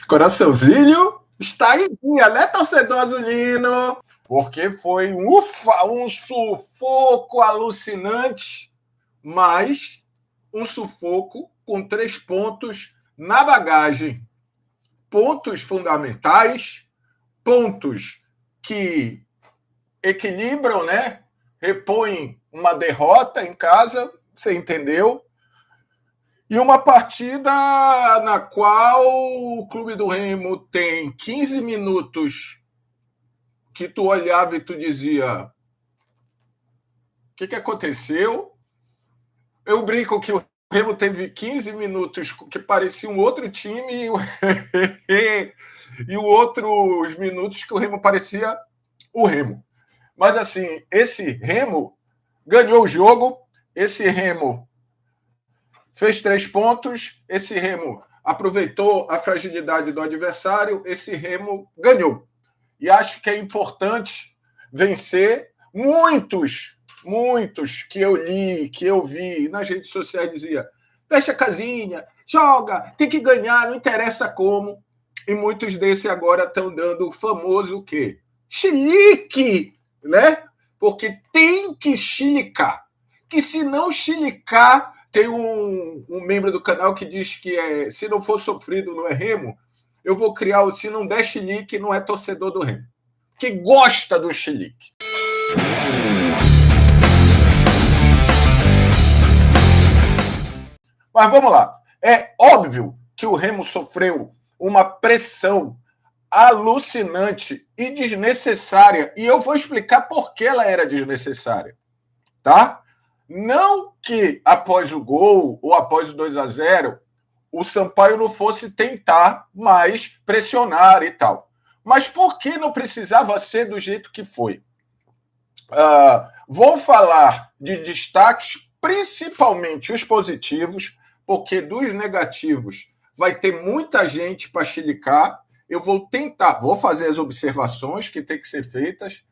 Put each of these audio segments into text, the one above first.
Coraçãozinho está em dia, né, torcedor azulino? Porque foi um sufoco alucinante, mas um sufoco com 3 pontos na bagagem. Pontos fundamentais, pontos que equilibram, né? Repõem uma derrota em casa, você entendeu? E uma partida na qual o Clube do Remo tem 15 minutos que tu olhava e tu dizia: o que aconteceu? Eu brinco que o Remo teve 15 minutos que parecia um outro time e outros minutos que o Remo parecia o Remo. Mas assim, esse Remo ganhou o jogo, esse Remo fez 3 pontos, esse Remo aproveitou a fragilidade do adversário, esse Remo ganhou. E acho que é importante vencer. Muitos que eu li, que eu vi nas redes sociais dizia: fecha a casinha, joga, tem que ganhar, não interessa como. E muitos desses agora estão dando o famoso o quê? Chilique, né? Porque tem que chilicar. Que se não chilicar, tem um membro do canal que diz que se não for sofrido não é Remo. Eu vou criar o se não der chilique, não é torcedor do Remo. Que gosta do chilique. Mas vamos lá. É óbvio que o Remo sofreu uma pressão alucinante e desnecessária. E eu vou explicar por que ela era desnecessária. Tá? Não que após o gol ou após o 2-0 o Sampaio não fosse tentar mais pressionar e tal. Mas por que não precisava ser do jeito que foi? Vou falar de destaques, principalmente os positivos, porque dos negativos vai ter muita gente para chilicar. Eu vou fazer as observações que tem que ser feitas,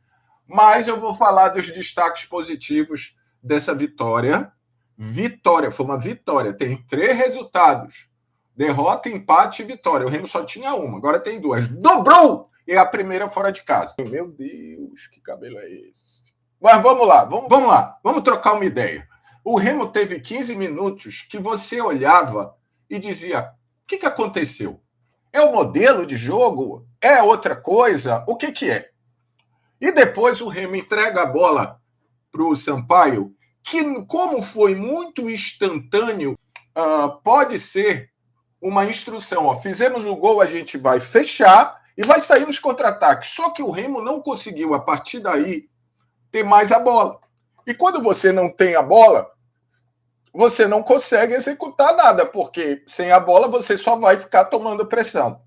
mas eu vou falar dos destaques positivos dessa vitória. Vitória, foi uma vitória, tem 3 resultados: derrota, empate e vitória. O Remo só tinha uma, agora tem 2. Dobrou! E a primeira fora de casa. Meu Deus, que cabelo é esse? Mas vamos lá, vamos trocar uma ideia. O Remo teve 15 minutos que você olhava e dizia: o que aconteceu? É o modelo de jogo? É outra coisa? O que é? E depois o Remo entrega a bola para o Sampaio, que, como foi muito instantâneo, pode ser uma instrução. Ó, fizemos o gol, a gente vai fechar e vai sair nos contra-ataques. Só que o Remo não conseguiu, a partir daí, ter mais a bola. E quando você não tem a bola, você não consegue executar nada, porque sem a bola você só vai ficar tomando pressão.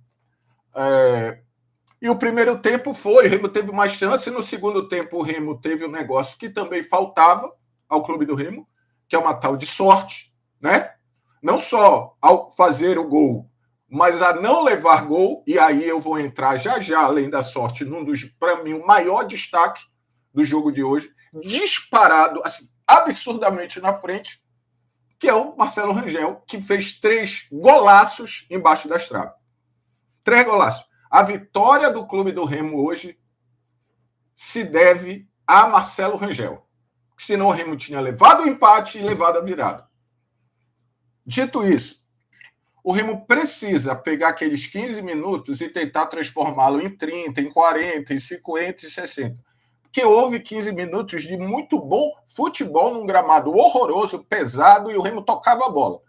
E o primeiro tempo o Remo teve mais chance. No segundo tempo, o Remo teve um negócio que também faltava ao Clube do Remo, que é uma tal de sorte, né? Não só ao fazer o gol, mas a não levar gol. E aí eu vou entrar já, além da sorte, num dos, para mim, o maior destaque do jogo de hoje, disparado, assim, absurdamente na frente, que é o Marcelo Rangel, que fez 3 golaços embaixo das traves. 3 golaços. A vitória do Clube do Remo hoje se deve a Marcelo Rangel. Senão o Remo tinha levado o empate e levado a virada. Dito isso, o Remo precisa pegar aqueles 15 minutos e tentar transformá-lo em 30, em 40, em 50 e 60. Porque houve 15 minutos de muito bom futebol num gramado horroroso, pesado, e o Remo tocava a bola.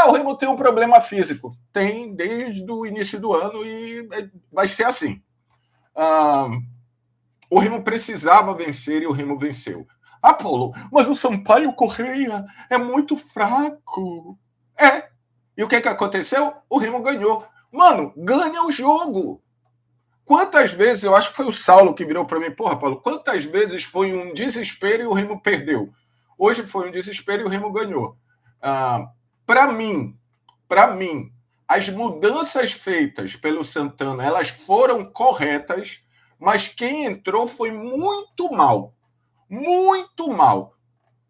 O Remo tem um problema físico. Tem desde o início do ano e vai ser assim. O Remo precisava vencer e o Remo venceu. Paulo, mas o Sampaio Correia é muito fraco. E o que aconteceu? O Remo ganhou. Mano, ganha o jogo. Quantas vezes, eu acho que foi o Saulo que virou para mim: porra, Paulo, quantas vezes foi um desespero e o Remo perdeu? Hoje foi um desespero e o Remo ganhou. Para mim, as mudanças feitas pelo Santana, elas foram corretas, mas quem entrou foi muito mal. Muito mal.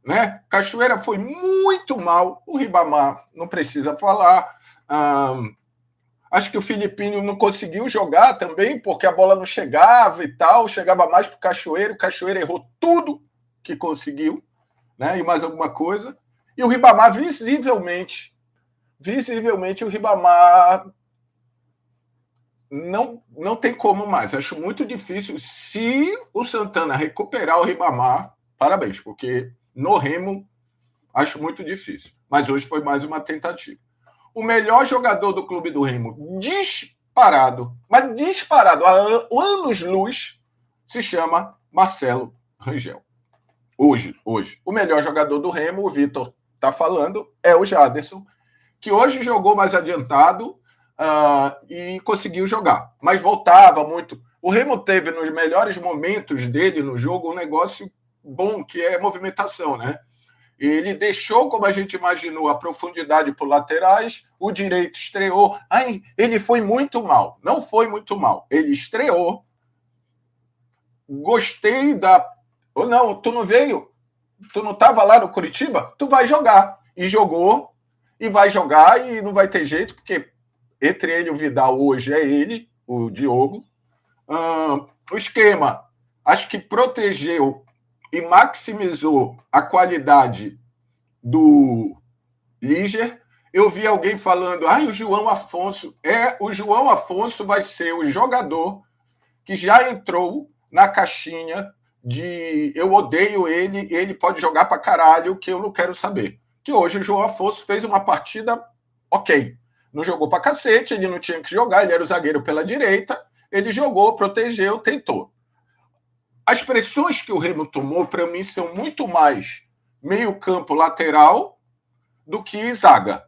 Né? Cachoeira foi muito mal. O Ribamar não precisa falar. Acho que o Filipinho não conseguiu jogar também, porque a bola não chegava e tal, chegava mais para o Cachoeiro errou tudo que conseguiu, né? E mais alguma coisa. E o Ribamar, visivelmente, o Ribamar não tem como mais. Acho muito difícil. Se o Santana recuperar o Ribamar, parabéns, porque no Remo acho muito difícil. Mas hoje foi mais uma tentativa. O melhor jogador do Clube do Remo, disparado, mas disparado, há anos-luz, se chama Marcelo Rangel. Hoje. O melhor jogador do Remo, o Vitor está falando, é o Jaderson, que hoje jogou mais adiantado e conseguiu jogar. Mas voltava muito. O Remo teve, nos melhores momentos dele no jogo, um negócio bom, que é movimentação, né? Ele deixou, como a gente imaginou, a profundidade por laterais, o direito estreou. Ele foi muito mal. Não foi muito mal. Ele estreou. Gostei da... Ou não, tu não veio? Tu não estava lá no Curitiba? Tu vai jogar. E jogou, e vai jogar, e não vai ter jeito, porque entre ele e o Vidal hoje é ele, o Diogo. O esquema, acho que protegeu e maximizou a qualidade do Liger. Eu vi alguém falando, o João Afonso. O João Afonso vai ser o jogador que já entrou na caixinha de eu odeio ele pode jogar pra caralho, que eu não quero saber. Que hoje o João Afonso fez uma partida ok. Não jogou pra cacete, ele não tinha que jogar, ele era o zagueiro pela direita, ele jogou, protegeu, tentou. As pressões que o Remo tomou, para mim, são muito mais meio-campo lateral do que zaga.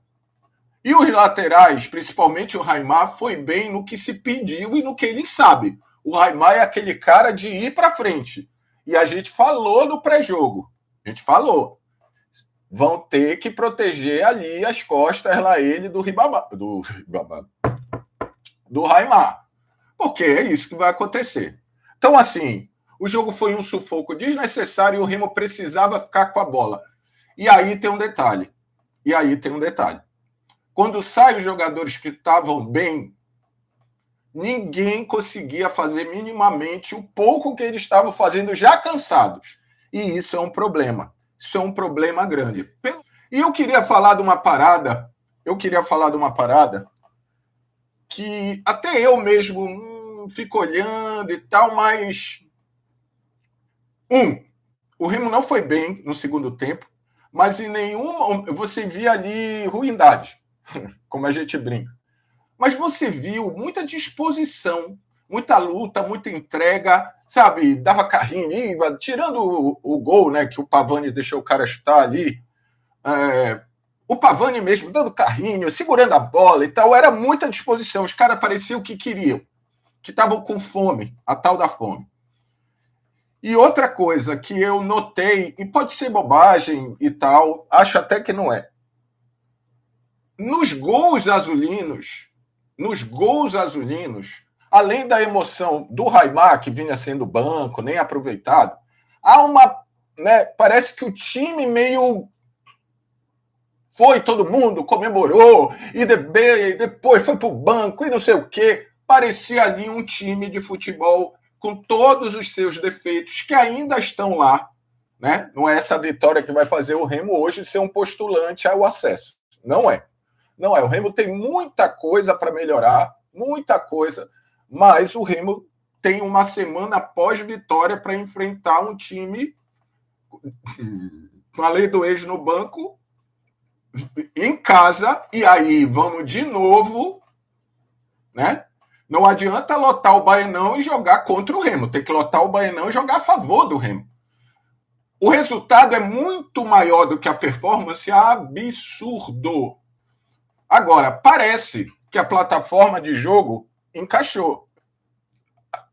E os laterais, principalmente o Raimar, foi bem no que se pediu e no que ele sabe. O Raimar é aquele cara de ir para frente. E a gente falou no pré-jogo. A gente falou. Vão ter que proteger ali as costas lá ele do Raimar. Porque é isso que vai acontecer. Então, assim, o jogo foi um sufoco desnecessário e o Remo precisava ficar com a bola. E aí tem um detalhe. Quando saem os jogadores que estavam bem, ninguém conseguia fazer minimamente o pouco que eles estavam fazendo já cansados. E isso é um problema. Isso é um problema grande. E eu queria falar de uma parada que até eu mesmo fico olhando e tal, mas... o Remo não foi bem no segundo tempo, mas em nenhuma... Você via ali ruindade, como a gente brinca. Mas você viu muita disposição, muita luta, muita entrega, sabe? Dava carrinho, tirando o gol, né, que o Pavani deixou o cara chutar ali. O Pavani mesmo dando carrinho, segurando a bola e tal, era muita disposição. Os caras pareciam que queriam, que estavam com fome, a tal da fome. E outra coisa que eu notei, e pode ser bobagem e tal, acho até que não é. Nos gols azulinos, além da emoção do Raimar, que vinha sendo banco, nem aproveitado, há uma... Né, parece que o time meio... Foi, todo mundo comemorou, e depois foi para o banco, e não sei o quê. Parecia ali um time de futebol com todos os seus defeitos, que ainda estão lá. Né? Não é essa vitória que vai fazer o Remo hoje ser um postulante ao acesso. Não é. O Remo tem muita coisa para melhorar, muita coisa, mas o Remo tem uma semana pós-vitória para enfrentar um time com a lei do ex no banco, em casa, e aí vamos de novo, né? Não adianta lotar o Baenão e jogar contra o Remo, tem que lotar o Baenão e jogar a favor do Remo. O resultado é muito maior do que a performance, absurdo. Agora, parece que a plataforma de jogo encaixou.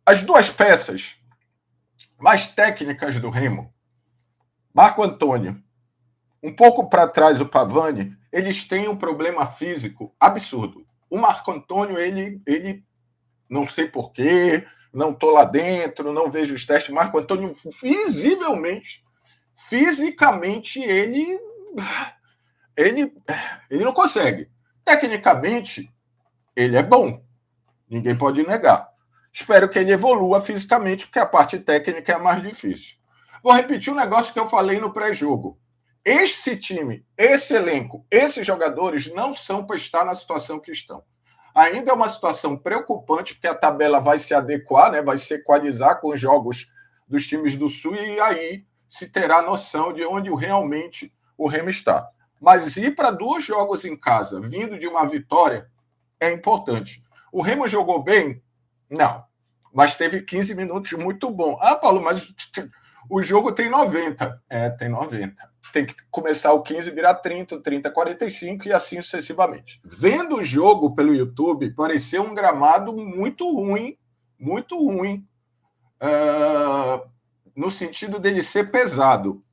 As duas peças mais técnicas do Remo, Marco Antônio, um pouco para trás o Pavani, eles têm um problema físico absurdo. O Marco Antônio, ele não sei porquê, não estou lá dentro, não vejo os testes. Marco Antônio, fisicamente, ele não consegue. Tecnicamente, Ele é bom, ninguém pode negar. Espero que ele evolua fisicamente, porque a parte técnica é a mais difícil. Vou repetir um negócio que eu falei no pré-jogo. Esse time, esse elenco, esses jogadores não são para estar na situação que estão. Ainda é uma situação preocupante, porque a tabela vai se adequar, né, vai se equalizar com os jogos dos times do Sul, e aí se terá noção de onde realmente o Remo está. Mas ir para 2 jogos em casa, vindo de uma vitória, é importante. O Remo jogou bem? Não. Mas teve 15 minutos muito bom. Ah, Paulo, mas o jogo tem 90. Tem 90. Tem que começar o 15, virar 30, 30, 45 e assim sucessivamente. Vendo o jogo pelo YouTube, pareceu um gramado muito ruim, no sentido dele ser pesado.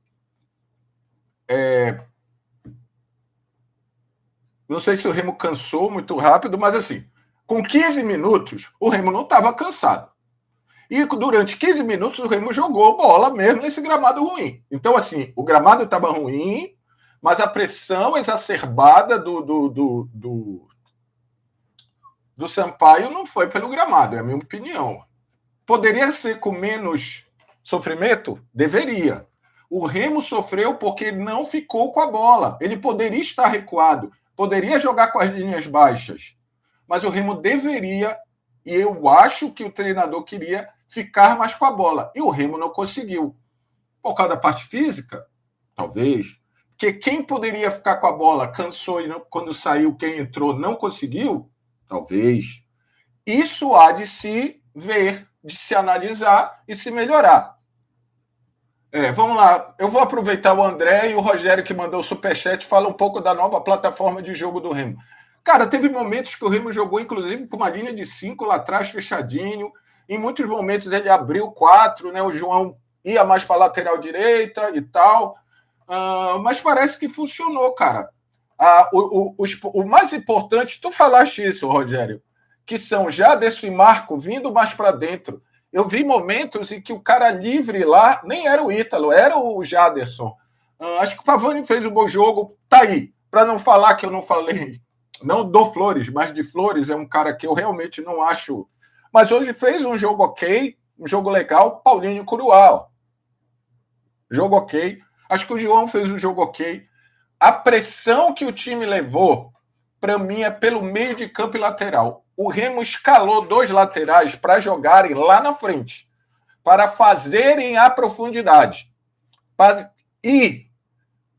Não sei se o Remo cansou muito rápido, mas assim, com 15 minutos, o Remo não estava cansado. E durante 15 minutos o Remo jogou bola mesmo nesse gramado ruim. Então, assim, o gramado estava ruim, mas a pressão exacerbada do Sampaio não foi pelo gramado, é a minha opinião. Poderia ser com menos sofrimento? Deveria. O Remo sofreu porque ele não ficou com a bola. Ele poderia estar recuado, poderia jogar com as linhas baixas, mas o Remo deveria, e eu acho que o treinador queria, ficar mais com a bola. E o Remo não conseguiu. Por causa da parte física? Talvez. Porque quem poderia ficar com a bola cansou e não, quando saiu, quem entrou não conseguiu? Talvez. Isso há de se ver, de se analisar e se melhorar. Vamos lá. Eu vou aproveitar o André e o Rogério que mandou o superchat, fala um pouco da nova plataforma de jogo do Remo. Cara, teve momentos que o Remo jogou, inclusive, com uma linha de 5 lá atrás, fechadinho. Em muitos momentos ele abriu 4, né? O João ia mais para a lateral direita e tal. Mas parece que funcionou, cara. O mais importante, tu falaste isso, Rogério, que são Jaderson e Marco vindo mais para dentro. Eu vi momentos em que o cara livre lá nem era o Ítalo, era o Jaderson. Acho que o Pavani fez um bom jogo. Tá aí. Para não falar que eu não falei, não do Flores, mas de Flores, é um cara que eu realmente não acho. Mas hoje fez um jogo ok, um jogo legal. Paulinho e Curuá. Jogo ok. Acho que o João fez um jogo ok. A pressão que o time levou, para mim, é pelo meio de campo e lateral. O Remo escalou 2 laterais para jogarem lá na frente, para fazerem a profundidade. E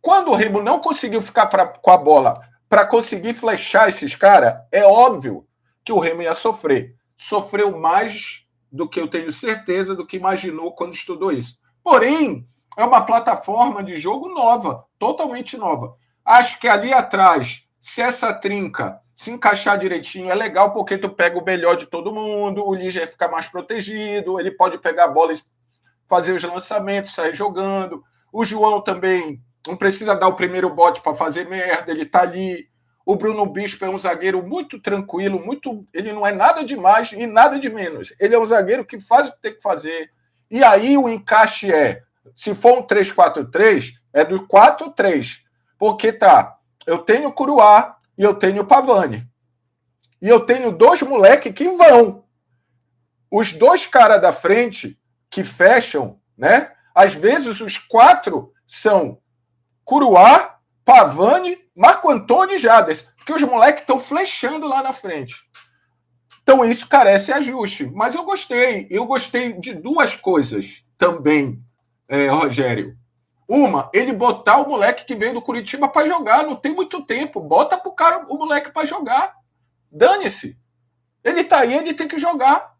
quando o Remo não conseguiu ficar com a bola para conseguir flechar esses caras, é óbvio que o Remo ia sofrer. Sofreu mais do que eu tenho certeza do que imaginou quando estudou isso. Porém, é uma plataforma de jogo nova, totalmente nova. Acho que ali atrás, se essa trinca se encaixar direitinho, é legal porque tu pega o melhor de todo mundo, o Liger fica mais protegido, ele pode pegar a bola e fazer os lançamentos, sair jogando. O João também não precisa dar o primeiro bote para fazer merda, ele tá ali. O Bruno Bispo é um zagueiro muito tranquilo, ele não é nada de mais e nada de menos. Ele é um zagueiro que faz o que tem que fazer. E aí o encaixe se for um 3-4-3, é do 4-3. Porque eu tenho o Curuá e eu tenho o Pavani. E eu tenho 2 moleques que vão. Os 2 caras da frente que fecham, né? Às vezes os 4 são Curuá, Pavani, Marco Antônio e Jaderson. Porque os moleques estão flechando lá na frente. Então isso carece ajuste. Mas eu gostei. Eu gostei de 2 coisas também, Rogério. Uma, ele botar o moleque que veio do Curitiba para jogar. Não tem muito tempo. Bota pro cara o moleque para jogar. Dane-se. Ele tá aí, ele tem que jogar.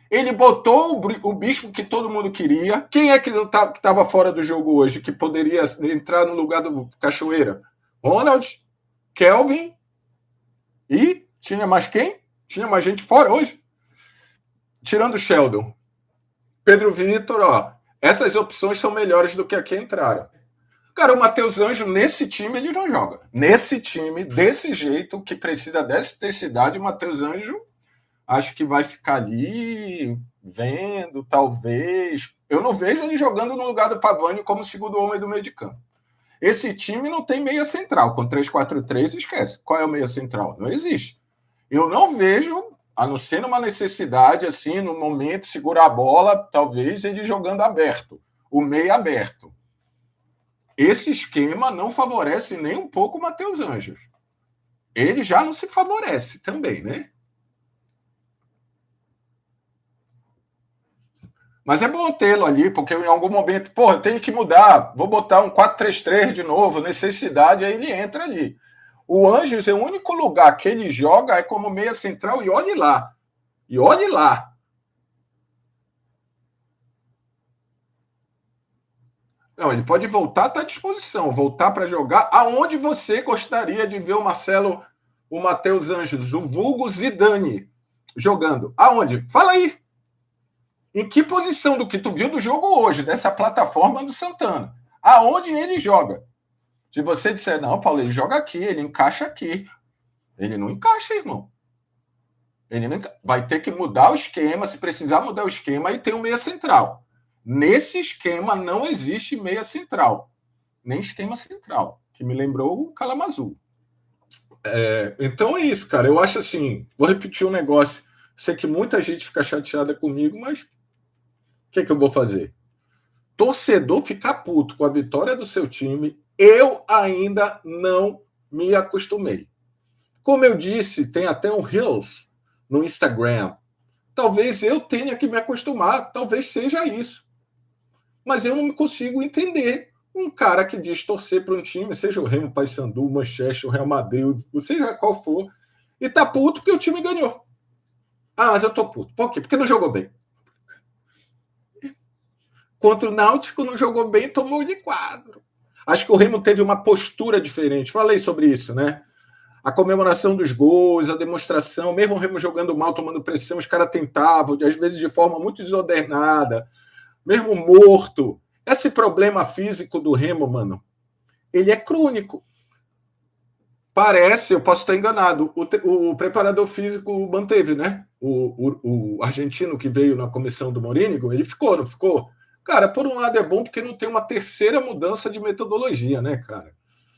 Ele botou o Bispo que todo mundo queria. Quem é que estava fora do jogo hoje, que poderia entrar no lugar do Cachoeira? Ronald, Kelvin e tinha mais quem? Tinha mais gente fora hoje? Tirando o Sheldon. Pedro Vitor, essas opções são melhores do que a que entraram. Cara, o Matheus Anjo, nesse time, ele não joga. Nesse time, desse jeito, que precisa dessa intensidade, o Matheus Anjo, acho que vai ficar ali vendo, talvez. Eu não vejo ele jogando no lugar do Pavani como segundo homem do meio de campo. Esse time não tem meia central. Com 3-4-3, esquece. Qual é o meia central? Não existe. Eu não vejo, a não ser numa necessidade, assim, no momento, segurar a bola, talvez ele jogando aberto, o meio aberto. Esse esquema não favorece nem um pouco o Matheus Anjos. Ele já não se favorece também, né? Mas é bom tê-lo ali, porque em algum momento, eu tenho que mudar, vou botar um 4-3-3 de novo, necessidade, aí ele entra ali. O Anjos é o único lugar que ele joga é como meia central, e olhe lá. E olhe lá. Não, ele pode voltar, está à disposição, voltar para jogar aonde você gostaria de ver o Marcelo, o Matheus Anjos, o vulgo Zidane, jogando. Aonde? Fala aí. Em que posição do que tu viu do jogo hoje, dessa plataforma do Santana? Aonde ele joga? Se você disser, não, Paulo, ele joga aqui, ele encaixa aqui. Ele não encaixa, irmão. Ele não enca... Vai ter que mudar o esquema, se precisar mudar o esquema, e tem um meia central. Nesse esquema não existe meia central. Nem esquema central, que me lembrou o Kalamazoo. Então é isso, cara. Eu acho assim, vou repetir um negócio. Sei que muita gente fica chateada comigo, mas o que eu vou fazer? Torcedor ficar puto com a vitória do seu time, eu ainda não me acostumei. Como eu disse, tem até um Reels no Instagram. Talvez eu tenha que me acostumar, talvez seja isso. Mas eu não consigo entender um cara que diz torcer para um time, seja o Remo, Paysandu, Manchester, o Real Madrid, seja qual for, e tá puto porque o time ganhou. Ah, mas eu tô puto. Por quê? Porque não jogou bem. Contra o Náutico não jogou bem, tomou de 4. Acho que o Remo teve uma postura diferente. Falei sobre isso, né? A comemoração dos gols, a demonstração, mesmo o Remo jogando mal, tomando pressão, os caras tentavam, às vezes de forma muito desordenada, mesmo morto. Esse problema físico do Remo, mano, ele é crônico. Parece, eu posso estar enganado, o preparador físico manteve, né? O argentino que veio na comissão do Morínigo, ele ficou, não ficou? Cara, por um lado é bom porque não tem uma terceira mudança de metodologia, né, cara?